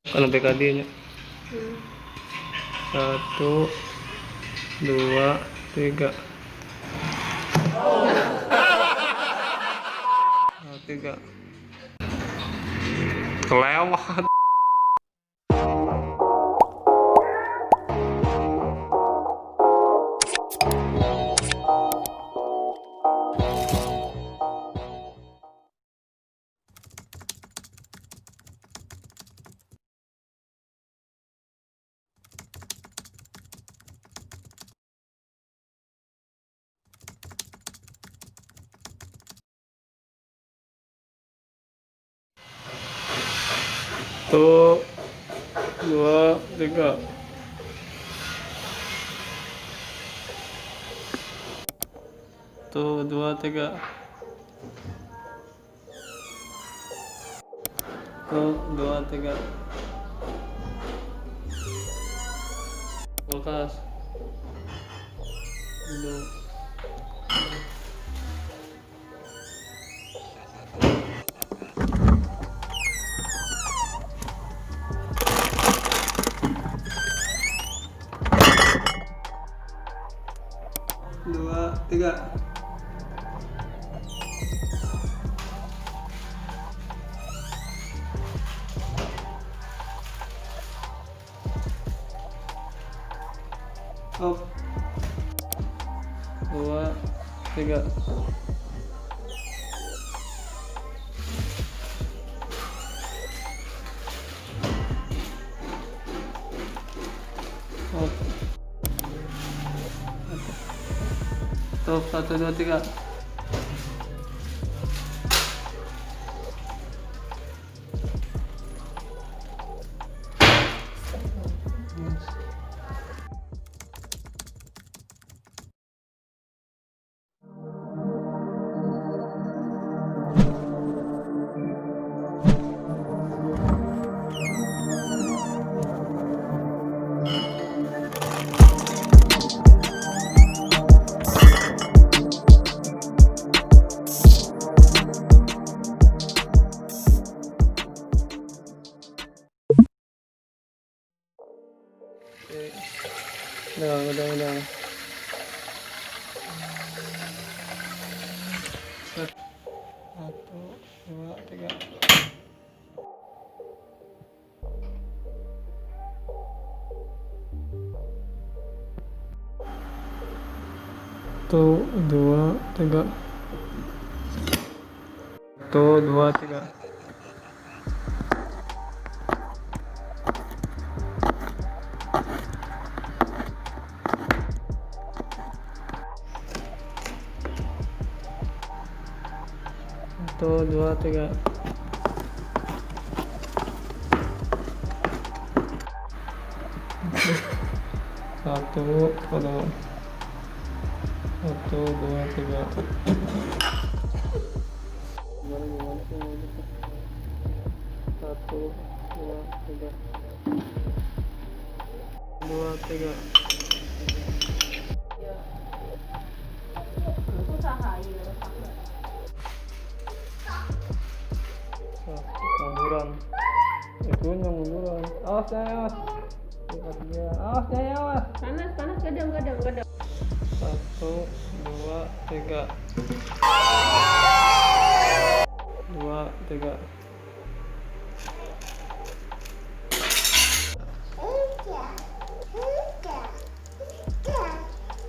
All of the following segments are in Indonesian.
Kalau PKD nya 1, 2, 3. 3 kelewat. Tuh 2, 3. Tuh 2, 3. Tuh 2, 3. Kulkas. Duduk. Dua, 3. Up. 2, 3. Up. Stop. 1, 2, 3. Udah. 1, 2, 3. Tuh 2, 3. Tuh 2, 3. Tuh 2, 3. 1, 2, 3. Gimana sih? 1, 2, 3. 2, 3. Munduran. Itu munduran. Awas. Awas. Panas, gadang. 1, 2, 3. 2, 3.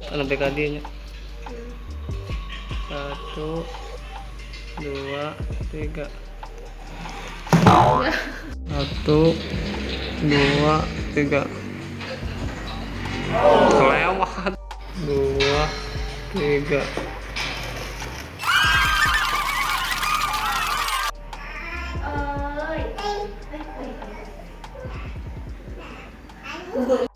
Kalau PKD nya 1, 2, 3. 1, 2, 3. Kelewat. 2, 3. Tunggu.